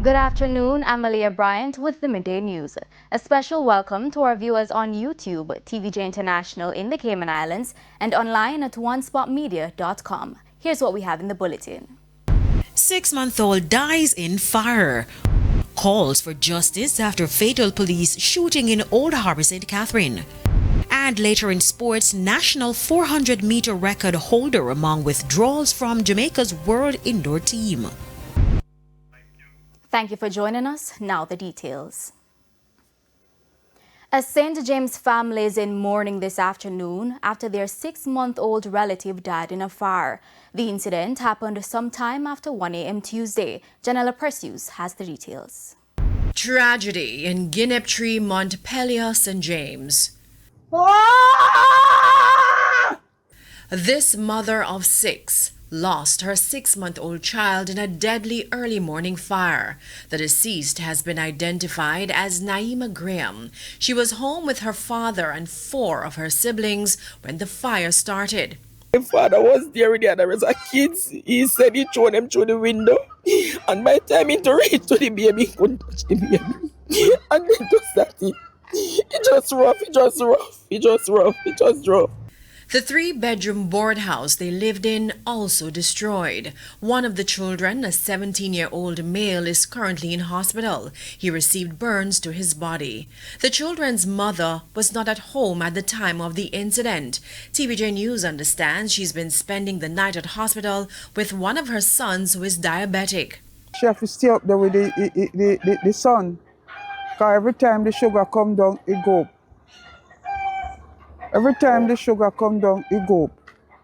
Good afternoon, I'm Malia Bryant with the Midday News. A special welcome to our viewers on YouTube, TVJ International in the Cayman Islands, and online at onespotmedia.com. Here's what we have in the bulletin. 6-month-old dies in fire. Calls for justice after fatal police shooting in Old Harbour, St. Catherine. And later in sports, national 400-meter record holder among withdrawals from Jamaica's world indoor team. Thank you for joining us. Now the details. A St. James family is in mourning this afternoon after their 6-month-old relative died in a fire. The incident happened sometime after 1 a.m. Tuesday. Janella Perseus has the details. Tragedy in Guineptree, Montpelier, St. James. This mother of 6 lost her 6-month-old child in a deadly early morning fire. The deceased has been identified as Naima Graham. She was home with her father and 4 of her siblings when the fire started. My father was there with the other kids. He said he threw them through the window. And by the time he reached to the baby, he couldn't touch the baby. And then just that it just rough. The 3-bedroom board house they lived in also destroyed. One of the children, a 17-year-old male, is currently in hospital. He received burns to his body. The children's mother was not at home at the time of the incident. TVJ News understands she's been spending the night at hospital with one of her sons who is diabetic. She have to stay up there with the son. Because every time the sugar come down, it go up. Every time the sugar come down, it go up.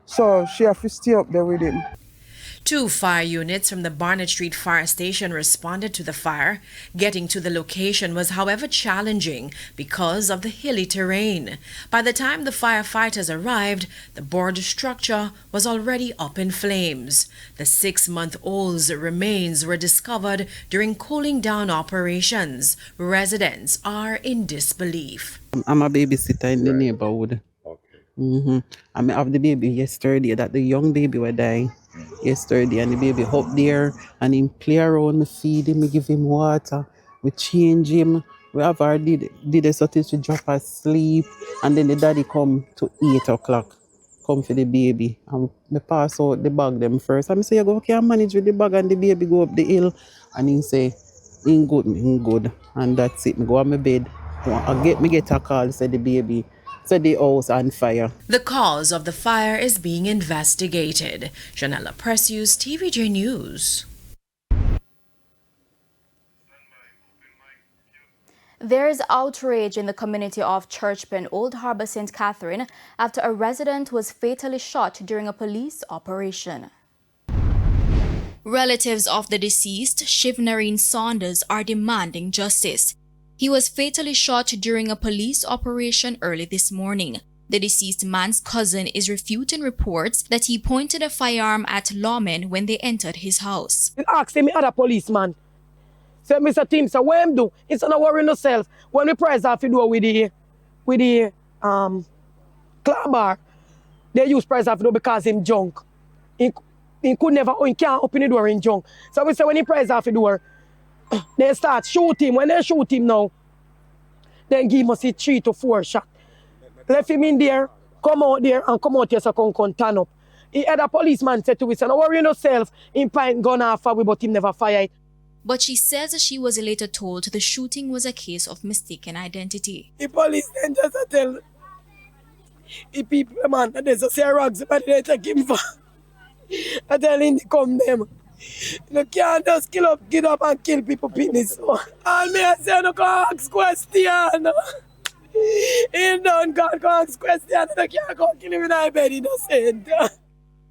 So she have to stay up there with him. 2 fire units from the Barnett Street Fire Station responded to the fire. Getting to the location was, however, challenging because of the hilly terrain. By the time the firefighters arrived, the board structure was already up in flames. The 6-month-old's remains were discovered during cooling down operations. Residents are in disbelief. I'm a babysitter in the neighborhood. Okay. I have the baby yesterday, that the young baby was dying yesterday, and the baby up there, and him play around, me feed him, me give him water, we change him, we have already did something to drop asleep, and then the daddy come to 8 o'clock, come for the baby, and me pass out the bag them first, and I say, you go, okay, I manage with the bag, and the baby go up the hill, and he say, in good, and that's it, me go on my bed, me get a call, say the baby, so the house on fire. The cause of the fire is being investigated. Janella Perseus, TVJ News. There is outrage in the community of Churchpen, Old Harbour, St. Catherine, after a resident was fatally shot during a police operation. Relatives of the deceased, Shivnarine Saunders, are demanding justice. He was fatally shot during a police operation early this morning. The deceased man's cousin is refuting reports that he pointed a firearm at lawmen when they entered his house. He asked me other policeman. Say, Mr. Tim, so what him do? Instead of worrying himself, when we prize off the door with the claw bar, they use prize off the door because him drunk. He can't open the door in drunk. So we say when he prize off the door, they start shoot him. When they shoot him now, then give us 3 to 4 shots. Left him in there, come out there, and come out here so come turn up. He had a policeman said to me, don't worry yourself, him pint gun off we, but him never fire it. But she says she was later told the shooting was a case of mistaken identity. The police then just tell the people, man, that there's a Xerox, but they take him for. I tell him to come them. You can't just get up and kill people penis. So. And me I say, no go ask question. He don't go ask question. You can't go kill him in my bed, innocent.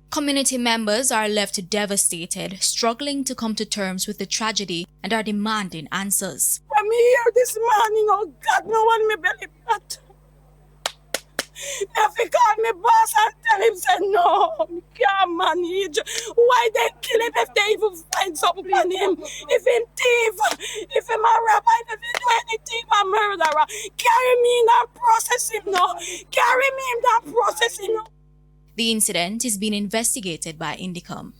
Community members are left devastated, struggling to come to terms with the tragedy and are demanding answers. When me hear this morning, oh God, no one me belly fat. If he call me boss and tell him, say no, me can't manage. Why they kill him if they even find something on him? If him thief, if him a robber, if he do anything, a murderer, carry me in that process him now. Carry me in that process him now. The incident is being investigated by Indicom.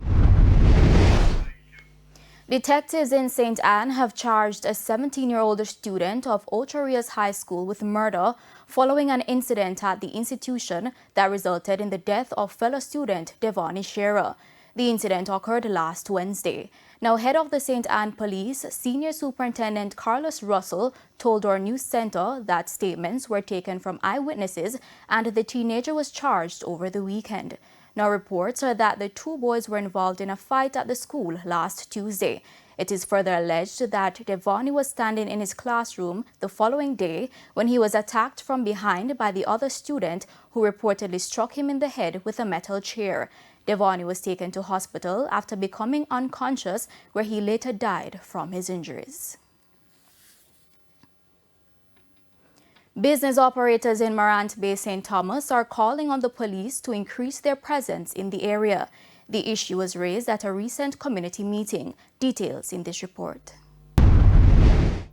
Detectives in St. Anne have charged a 17-year-old student of Ocho Rios High School with murder following an incident at the institution that resulted in the death of fellow student Devani Shearer. The incident occurred last Wednesday. Now, head of the St. Anne Police, Senior Superintendent Carlos Russell, told our news center that statements were taken from eyewitnesses and the teenager was charged over the weekend. Now, reports are that the two boys were involved in a fight at the school last Tuesday. It is further alleged that Devani was standing in his classroom the following day when he was attacked from behind by the other student who reportedly struck him in the head with a metal chair. Devani was taken to hospital after becoming unconscious, where he later died from his injuries. Business operators in Morant Bay, St. Thomas are calling on the police to increase their presence in the area. The issue was raised at a recent community meeting. Details in this report.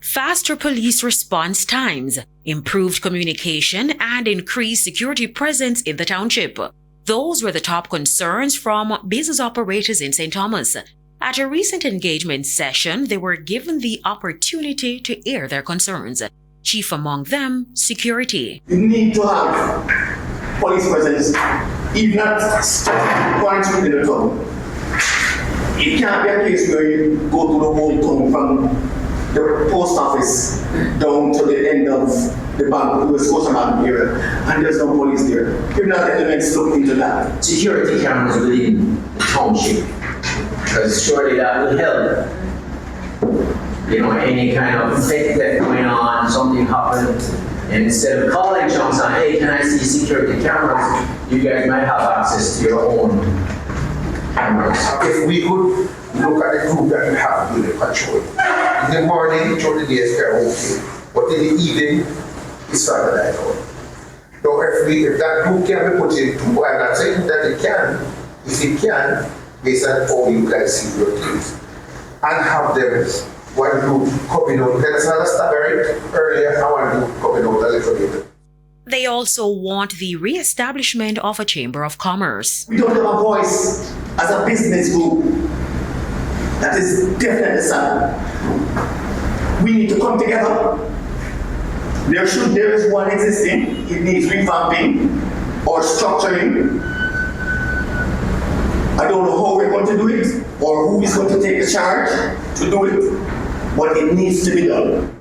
Faster police response times, improved communication, and increased security presence in the township. Those were the top concerns from business operators in St. Thomas. At a recent engagement session, they were given the opportunity to air their concerns. Chief among them, security. You need to have police presence, if not one street in the town. It can't be a case where you go to the whole town from the post office down to the end of the bank, the Scotia Bank area, and there's no police there. If not, elements look into that. Security cameras within the township, because surely that will help. You know, any kind of theft going on, something happened, and instead of calling Johnson, hey, can I see security cameras? You guys might have access to your own cameras. If we could look at the group that we have doing the patrol. In the morning, through the days, they're okay. But in the evening, it's started to die out. So if that group can be put into, I'm not saying that it can, if it can, based on how you guys see your things, and have them one group coming out. Let's not start very earlier, and one group coming out a little later. They also want the re-establishment of a Chamber of Commerce. We don't have a voice as a business group. That is definitely sad. We need to come together. There is one existing. It needs revamping or structuring. I don't know how we're going to do it or who is going to take the charge to do it, but it needs to be done.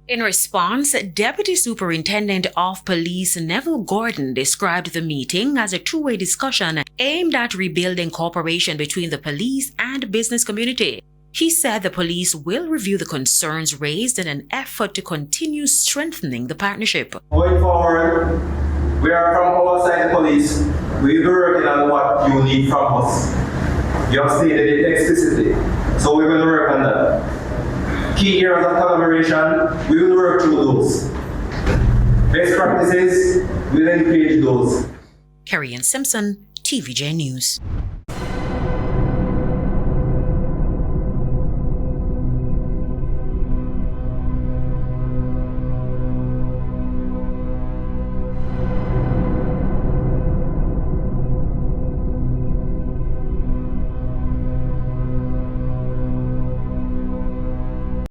In response, Deputy Superintendent of Police Neville Gordon described the meeting as a two-way discussion aimed at rebuilding cooperation between the police and business community. He said the police will review the concerns raised in an effort to continue strengthening the partnership. Going forward, we are from our side, the police. We will be working on what you need from us. You have stated it explicitly, so we're going to work on that. Key areas of collaboration, we will work through those. Best practices, we'll engage those. Carrie Ann Simpson, TVJ News.